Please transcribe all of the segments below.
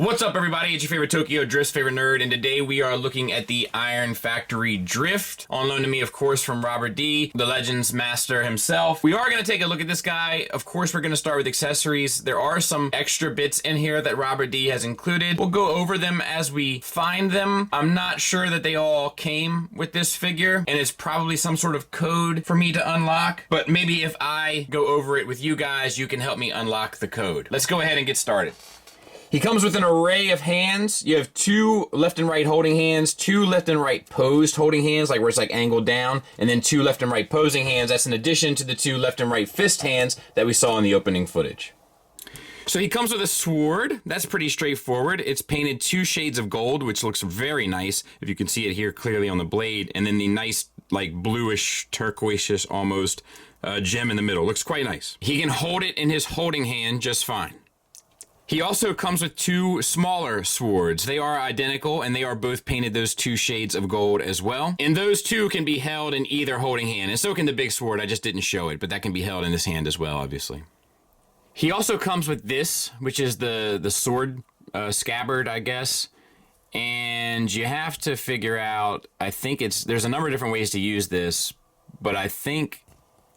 What's up, everybody? It's your favorite Tokyo Drift's favorite nerd, and today we are looking at the Iron Factory Drift, on loan to me, of course, from Robert D, the Legends Master himself. We are going to take a look at this guy. Of course, we're going to start with accessories. There are some extra bits in here that Robert D has included. We'll go over them as we find them. I'm not sure that they all came with this figure, and it's probably some sort of code for me to unlock, but maybe if I go over it with you guys, you can help me unlock the code. Let's go ahead and get started. He comes with an array of hands. You have two left and right holding hands, two left and right posed holding hands, like where it's like angled down, and then two left and right posing hands. That's in addition to the two left and right fist hands that we saw in the opening footage. So he comes with a sword. That's pretty straightforward. It's painted two shades of gold, which looks very nice, if you can see it here clearly on the blade, and then the nice, like, bluish, turquoise almost gem in the middle. Looks quite nice. He can hold it in his holding hand just fine. He also comes with two smaller swords. They are identical, and they are both painted those two shades of gold as well. And those two can be held in either holding hand, and so can the big sword. I just didn't show it, but that can be held in this hand as well, obviously. He also comes with this, which is the sword scabbard, I guess. And you have to figure out, I think there's a number of different ways to use this, but I think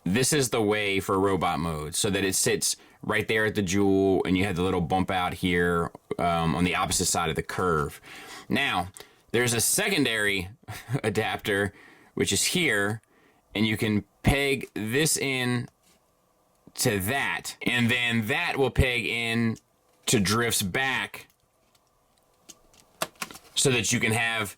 this is the way for robot mode, so that it sits right there at the jewel, and you have the little bump out here on the opposite side of the curve. Now, there's a secondary adapter, which is here, and you can peg this in to that, and then that will peg in to Drift's back so that you can have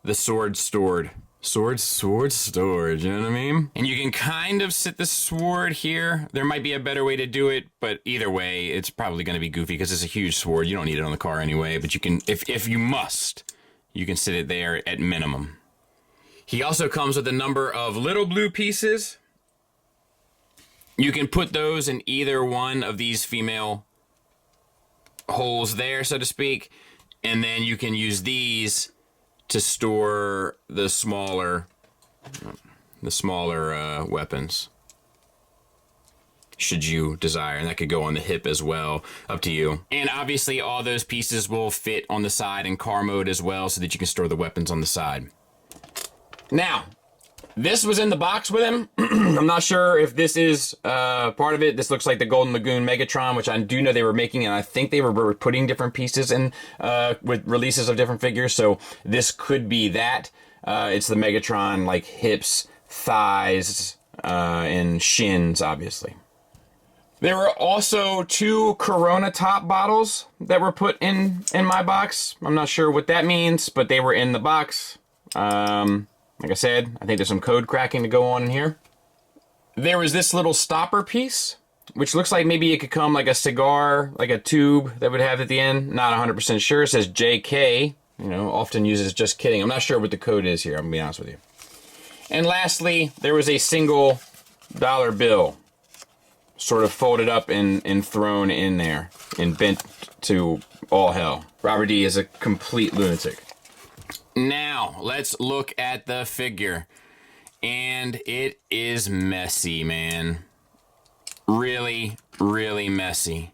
the sword stored. Sword storage, you know what I mean? And you can kind of sit the sword here. There might be a better way to do it, but either way, it's probably going to be goofy because it's a huge sword. You don't need it on the car anyway, but you can, if you must, you can sit it there at minimum. He also comes with a number of little blue pieces. You can put those in either one of these female holes there, so to speak, and then you can use these to store the smaller weapons, should you desire, and that could go on the hip as well, up to you. And obviously all those pieces will fit on the side in car mode as well, so that you can store the weapons on the side. Now, this was in the box with him. I'm not sure if this is part of it. This looks like the Golden Lagoon Megatron, which I do know they were making, and I think they were putting different pieces in with releases of different figures, so this could be that. It's the Megatron, like hips, thighs, and shins, obviously. There were also two Corona top bottles that were put in my box. I'm not sure what that means, but they were in the box. Like I said, I think there's some code cracking to go on in here. There was this little stopper piece, which looks like maybe it could come like a cigar, like a tube that would have at the end. Not 100% sure. It says JK, you know, often uses just kidding. I'm not sure what the code is here, I'm gonna be honest with you. And lastly, there was a single dollar bill, sort of folded up and thrown in there and bent to all hell. Robert D is a complete lunatic. Now, let's look at the figure. And it is messy, man. Really, really messy.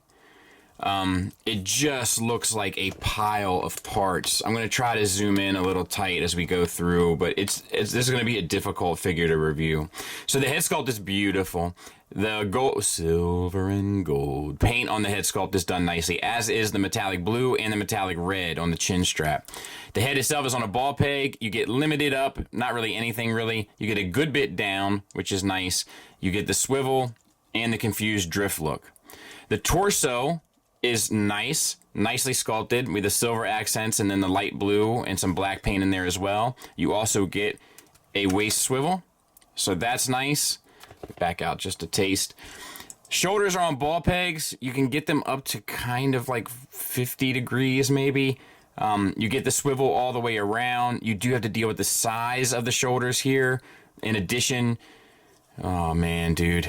It just looks like a pile of parts. I'm going to try to zoom in a little tight as we go through, but this is going to be a difficult figure to review. So the head sculpt is beautiful. The gold, silver and gold paint on the head sculpt is done nicely, as is the metallic blue and the metallic red on the chin strap. The head itself is on a ball peg. You get limited up, not really anything really. You get a good bit down, which is nice. You get the swivel and the confused drift look. The torso is nice, nicely sculpted with the silver accents and then the light blue and some black paint in there as well. You also get a waist swivel, so that's nice. Back out just a taste. Shoulders are on ball pegs. You can get them up to kind of like 50 degrees maybe. You get the swivel all the way around. You do have to deal with the size of the shoulders here. In addition, oh man, dude.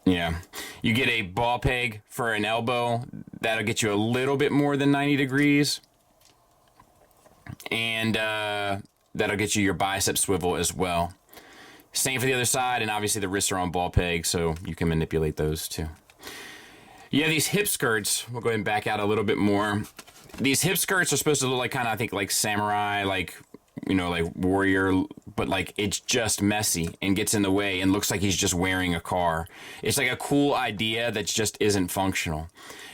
Yeah, you get a ball peg for an elbow. That'll get you a little bit more than 90 degrees. And that'll get you your bicep swivel as well. Same for the other side, and obviously the wrists are on ball pegs, so you can manipulate those too. Yeah, these hip skirts, we'll go ahead and back out a little bit more. These hip skirts are supposed to look like kind of, I think, like samurai, like, you know, like warrior, but like it's just messy and gets in the way and looks like he's just wearing a car. It's like a cool idea that just isn't functional.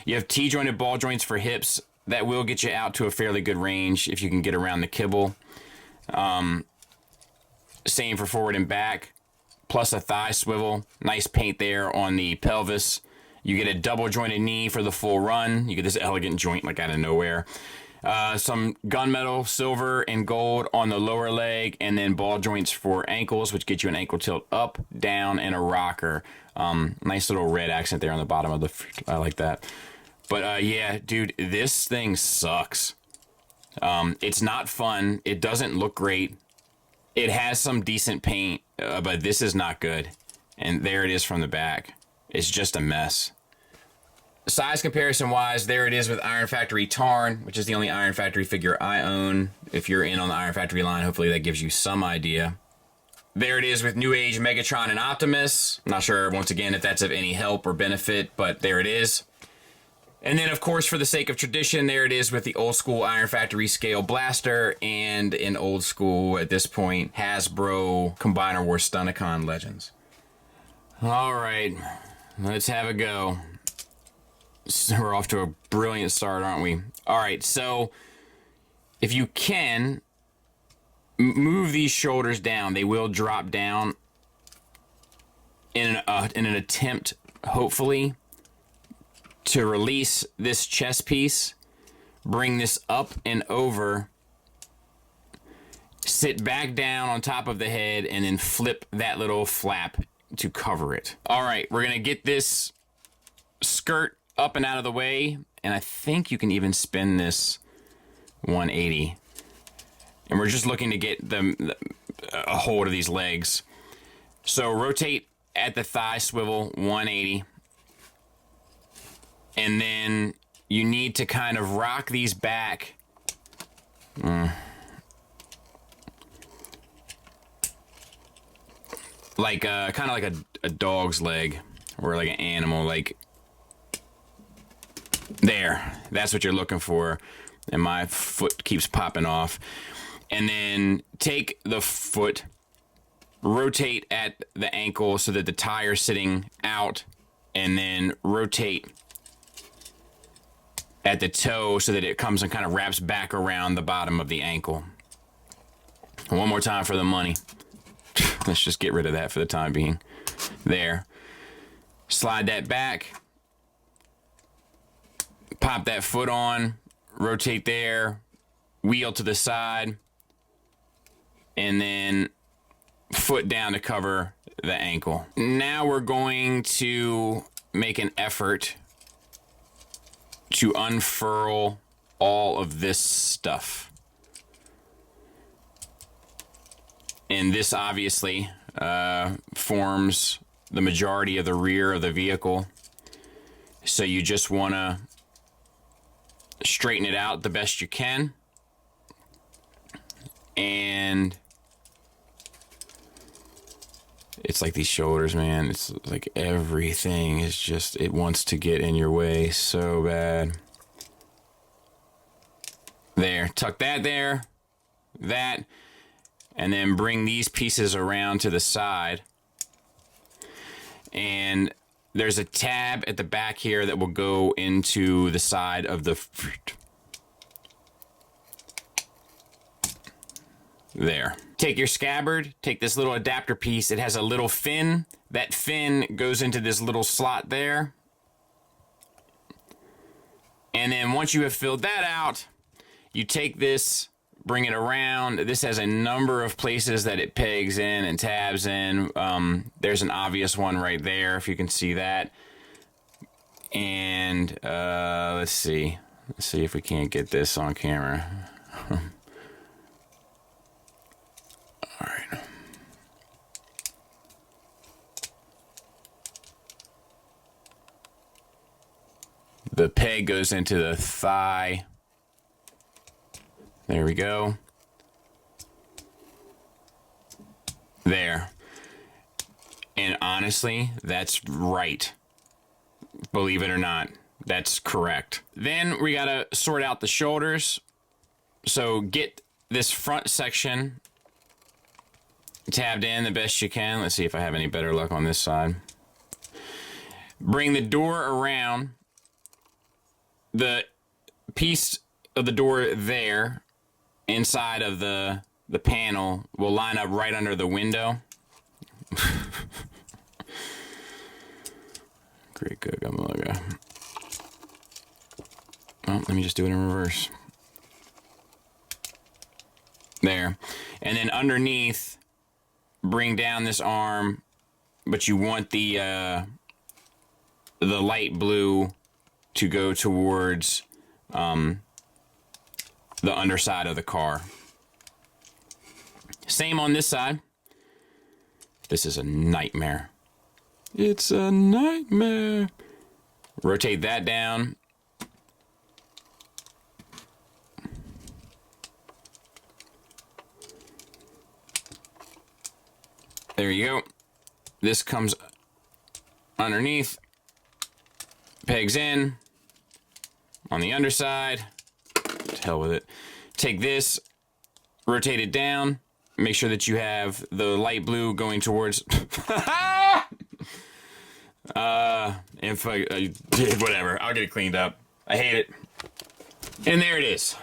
You have T-jointed ball joints for hips that will get you out to a fairly good range if you can get around the kibble. Same for forward and back, plus a thigh swivel. Nice paint there on the pelvis. You get a double jointed knee for the full run. You get this elegant joint like out of nowhere. Some gunmetal, silver, and gold on the lower leg, and then ball joints for ankles, which get you an ankle tilt up, down, and a rocker. Nice little red accent there on the bottom of the... I like that. But yeah, dude, this thing sucks. It's not fun. It doesn't look great. It has some decent paint, but this is not good. And there it is from the back. It's just a mess. Size comparison wise, there it is with Iron Factory Tarn, which is the only Iron Factory figure I own. If you're in on the Iron Factory line, hopefully that gives you some idea. There it is with New Age Megatron and Optimus. I'm not sure, once again, if that's of any help or benefit, but there it is. And then, of course, for the sake of tradition, there it is with the old school Iron Factory scale blaster and an old school, at this point, Hasbro Combiner Wars Stunticon Legends. All right, let's have a go. So we're off to a brilliant start, aren't we? All right, so if you can, move these shoulders down. They will drop down in an attempt, hopefully, to release this chest piece, bring this up and over, sit back down on top of the head, and then flip that little flap to cover it. All right, we're gonna get this skirt up and out of the way, and I think you can even spin this 180. And we're just looking to get a hold of these legs. So rotate at the thigh swivel 180. And then you need to kind of rock these back. Like kind of like a dog's leg, or like an animal, like there. That's what you're looking for. And my foot keeps popping off. And then take the foot, rotate at the ankle so that the tire's sitting out, and then rotate at the toe so that it comes and kind of wraps back around the bottom of the ankle. One more time for the money. Let's just get rid of that for the time being. There. Slide that back. Pop that foot on. Rotate there. Wheel to the side. And then foot down to cover the ankle. Now we're going to make an effort to unfurl all of this stuff. And this obviously forms the majority of the rear of the vehicle. So you just want to straighten it out the best you can. And it's like these shoulders, man. It's like everything is just, it wants to get in your way so bad. There, tuck that there, that, and then bring these pieces around to the side. And there's a tab at the back here that will go into the side of the... There. Take your scabbard, take this little adapter piece. It has a little fin. That fin goes into this little slot there. And then once you have filled that out, you take this, bring it around. This has a number of places that it pegs in and tabs in. There's an obvious one right there, if you can see that. And let's see. Let's see if we can't get this on camera. All right. The peg goes into the thigh. There we go. There. And honestly, that's right. Believe it or not, that's correct. Then we gotta sort out the shoulders. So get this front section tabbed in the best you can. Let's see if I have any better luck on this side. Bring the door around. The piece of the door there, inside of the panel, will line up right under the window. Great cook, I'm the logo. Oh, let me just do it in reverse. There. And then underneath, bring down this arm, but you want the light blue to go towards the underside of the car. Same on this side. This is a nightmare. It's a nightmare. Rotate that down. There you go. This comes underneath. Pegs in. On the underside. To hell with it. Take this. Rotate it down. Make sure that you have the light blue going towards... whatever. I'll get it cleaned up. I hate it. And there it is.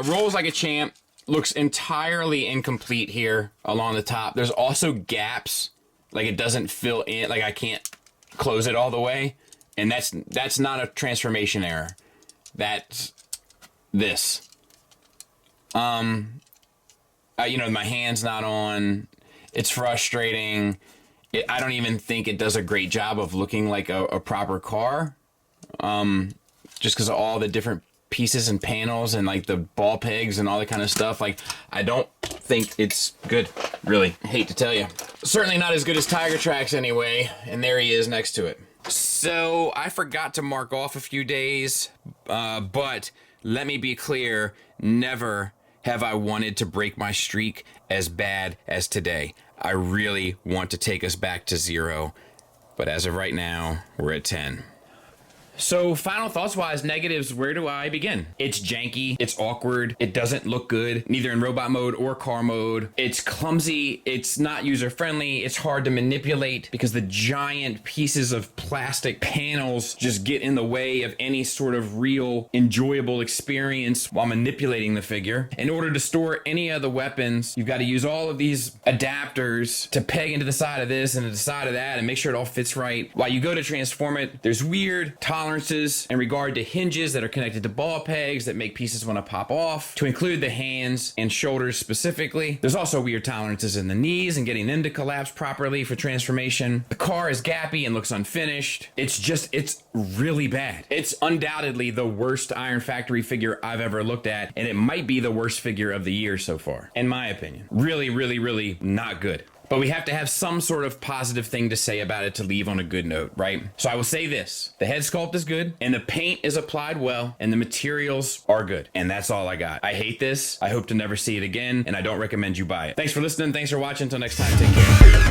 Rolls like a champ. Looks entirely incomplete here along the top. There's also gaps. Like it doesn't fill in. Like I can't close it all the way. And that's not a transformation error. That's this. You know, my hand's not on. It's frustrating. I don't even think it does a great job of looking like a proper car. Just because of all the different pieces and panels and like the ball pegs and all that kind of stuff. Like, I don't think it's good. Really, hate to tell you. Certainly not as good as Tiger Tracks anyway. And there he is next to it. So I forgot to mark off a few days, but let me be clear, never have I wanted to break my streak as bad as today. I really want to take us back to 0, but as of right now, we're at 10. So final thoughts wise, negatives, where do I begin? It's janky, it's awkward, it doesn't look good, neither in robot mode or car mode. It's clumsy, it's not user friendly, it's hard to manipulate because the giant pieces of plastic panels just get in the way of any sort of real enjoyable experience while manipulating the figure. In order to store any of the weapons, you've got to use all of these adapters to peg into the side of this and to the side of that and make sure it all fits right. While you go to transform it, there's weird tolerances in regard to hinges that are connected to ball pegs that make pieces want to pop off, to include the hands and shoulders specifically. There's also weird tolerances in the knees and getting them to collapse properly for transformation. The car is gappy and looks unfinished. It's really bad. It's undoubtedly the worst Iron Factory figure I've ever looked at, and it might be the worst figure of the year so far, in my opinion. Really, really, really not good. But we have to have some sort of positive thing to say about it to leave on a good note, right? So I will say this. The head sculpt is good, and the paint is applied well, and the materials are good. And that's all I got. I hate this. I hope to never see it again, and I don't recommend you buy it. Thanks for listening. Thanks for watching. Until next time, take care.